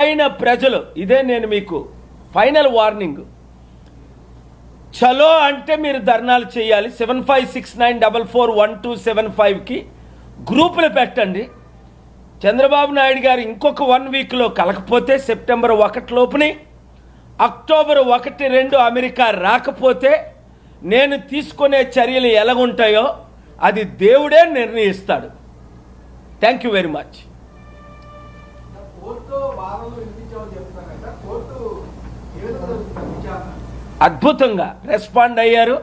అయిన ప్రజలు ఇదే నేను మీకు ఫైనల్ వార్నింగ్. చలో అంటే మీరు ధర్నాలు చేయాలి. 7569441275కి గ్రూపులు పెట్టండి. చంద్రబాబు నాయుడు గారు ఇంకొక 1 వీక్లో కలకపోతే సెప్టెంబర్ 1 లోపుని, అక్టోబర్ 1, 2 అమెరికా రాకపోతే నేను తీసుకునే చర్యలు ఎలాగుంటాయో అది దేవుడే నిర్ణయిస్తాడు. Thank you very much. అద్భుతంగా రెస్పాండ్ అయ్యారు.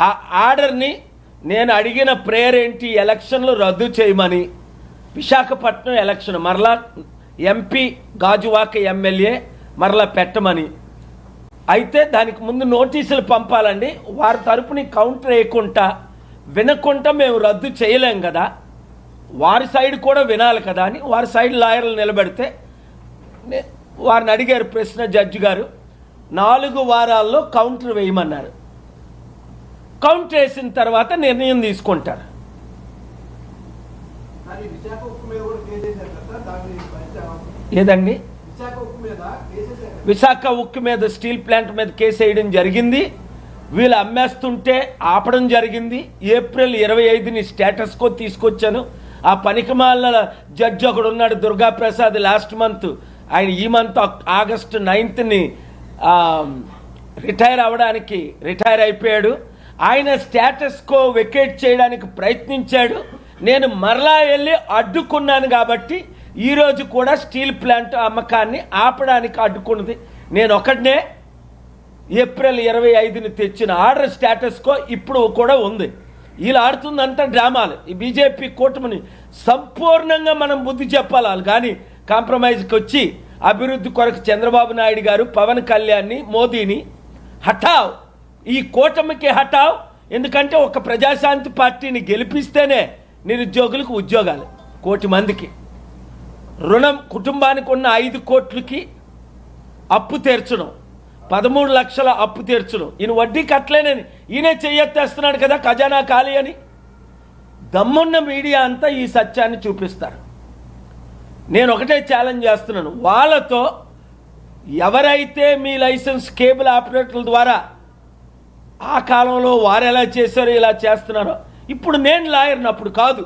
ఆ ఆర్డర్ని నేను అడిగిన ప్రేయర్ ఏంటి, ఎలక్షన్లు రద్దు చేయమని, విశాఖపట్నం ఎలక్షన్ మరలా ఎంపీ గాజువాక ఎమ్మెల్యే మరలా పెట్టమని. అయితే దానికి ముందు నోటీసులు పంపాలండి. వారి తరపుని కౌంటర్ వేయకుండా వినకుండా మేము రద్దు చేయలేం కదా, వారి సైడ్ కూడా వినాలి కదా అని వారి సైడ్ లాయర్లు నిలబెడితే వారిని అడిగారు ప్రశ్న జడ్జి గారు. 4 వారాల్లో కౌంటర్ వేయమన్నారు. కౌంటర్ వేసిన తర్వాత నిర్ణయం తీసుకుంటారు. ఏదండి, విశాఖ ఉక్కు మీద స్టీల్ ప్లాంట్ మీద కేసు వేయడం జరిగింది. వీళ్ళు అమ్మేస్తుంటే ఆపడం జరిగింది. ఏప్రిల్ 25ని స్టేటస్ కో తీసుకొచ్చాను. ఆ పనికిమాల జడ్జి ఒకడు ఉన్నాడు, దుర్గాప్రసాద్, లాస్ట్ మంత్, ఆయన ఈ మంత్ ఆగస్టు 9ని రిటైర్ అయిపోయాడు. ఆయన స్టేటస్ కో వెకేట్ చేయడానికి ప్రయత్నించాడు. నేను మరలా వెళ్ళి అడ్డుకున్నాను కాబట్టి ఈరోజు కూడా స్టీల్ ప్లాంట్ అమ్మకాన్ని ఆపడానికి అడ్డుకున్నది నేను ఒకటినే. ఏప్రిల్ 25ని తెచ్చిన ఆర్డర్ స్టేటస్ కో ఇప్పుడు కూడా ఉంది. వీళ్ళు ఆడుతుందంతా డ్రామాలు. ఈ బీజేపీ కూటమిని సంపూర్ణంగా మనం బుద్ధి చెప్పాలి కానీ కాంప్రమైజ్కి వచ్చి అభివృద్ధి కొరకు చంద్రబాబు నాయుడు గారు, పవన్ కళ్యాణ్ని, మోదీని హఠావ్, ఈ కూటమికి హఠావ్. ఎందుకంటే ఒక ప్రజాశాంతి పార్టీని గెలిపిస్తేనే నిరుద్యోగులకు ఉద్యోగాలు, 1 కోటి మందికి రుణం, కుటుంబానికి ఉన్న 5 కోట్లకి అప్పు తీర్చడం, 13 లక్షల అప్పు తీర్చడం. ఈయన వడ్డీ కట్టలేనని ఈయనే చెయ్యెత్తేస్తున్నాడు కదా ఖజానా ఖాళీ అని. దమ్మున్న మీడియా అంతా ఈ సత్యాన్ని చూపిస్తారు. నేను ఒకటే ఛాలెంజ్ చేస్తున్నాను, వాళ్ళతో ఎవరైతే మీ లైసెన్స్ కేబుల్ ఆపరేటర్ల ద్వారా ఆ కాలంలో వారు ఎలా చేశారో ఇలా చేస్తున్నారో, ఇప్పుడు నేను లాయర్ని, అప్పుడు కాదు.